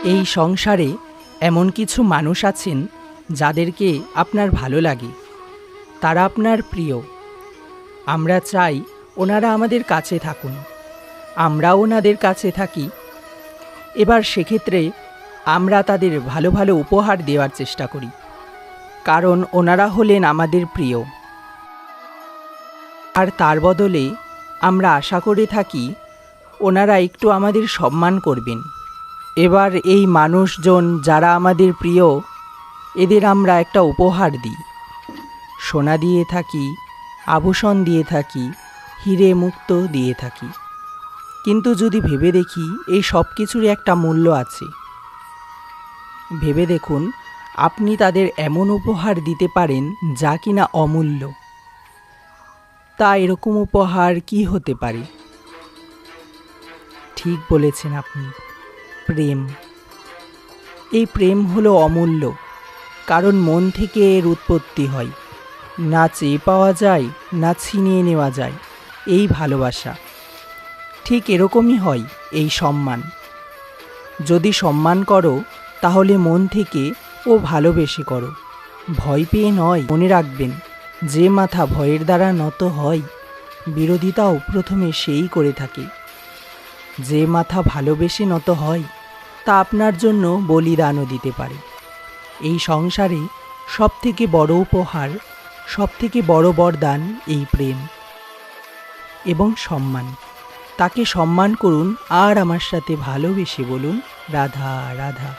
এই সংসারে এমন কিছু মানুষ আছেন যাদেরকে আপনার ভালো লাগে, তারা আপনার প্রিয়। আমরা চাই ওনারা আমাদের কাছে থাকুন, আমরাও ওনাদের কাছে থাকি। এবার সেক্ষেত্রে আমরা তাদের ভালো ভালো উপহার দেওয়ার চেষ্টা করি, কারণ ওনারা হলেন আমাদের প্রিয়। আর তার বদলে আমরা আশা করে থাকি ওনারা একটু আমাদের সম্মান করবেন। এবার এই মানুষজন যারা আমাদের প্রিয়, এদের আমরা একটা উপহার দিই। সোনা দিয়ে থাকি, আভূষণ দিয়ে থাকি, হিরে মুক্ত দিয়ে থাকি। কিন্তু যদি ভেবে দেখি এই সব কিছুরই একটা মূল্য আছে। ভেবে দেখুন, আপনি তাদের এমন উপহার দিতে পারেন যা কিনা অমূল্য। তা এরকম উপহার কি হতে পারে? ঠিক বলেছেন আপনি, প্রেম। এই প্রেম হলো অমূল্য, কারণ মন থেকে এর উৎপত্তি হয়। না চেয়ে পাওয়া যায়, না ছিনিয়ে নেওয়া যায় এই ভালোবাসা। ঠিক এরকমই হয় এই সম্মান। যদি সম্মান করো তাহলে মন থেকে ও ভালোবেসে করো, ভয় পেয়ে নয়। মনে রাখবেন, যে মাথা ভয়ের দ্বারা নত হয়, বিরোধিতাও প্রথমে সেই করে থাকে। যে মাথা ভালোবেসে নত হয়, তা আপনার জন্য বলিদানও দিতে পারে। এই সংসারে সবথেকে বড় উপহার, সবথেকে বড় বরদান এই প্রেম এবং সম্মান। তাকে সম্মান করুন আর আমার সাথে ভালোবেসে বলুন রাধা রাধা।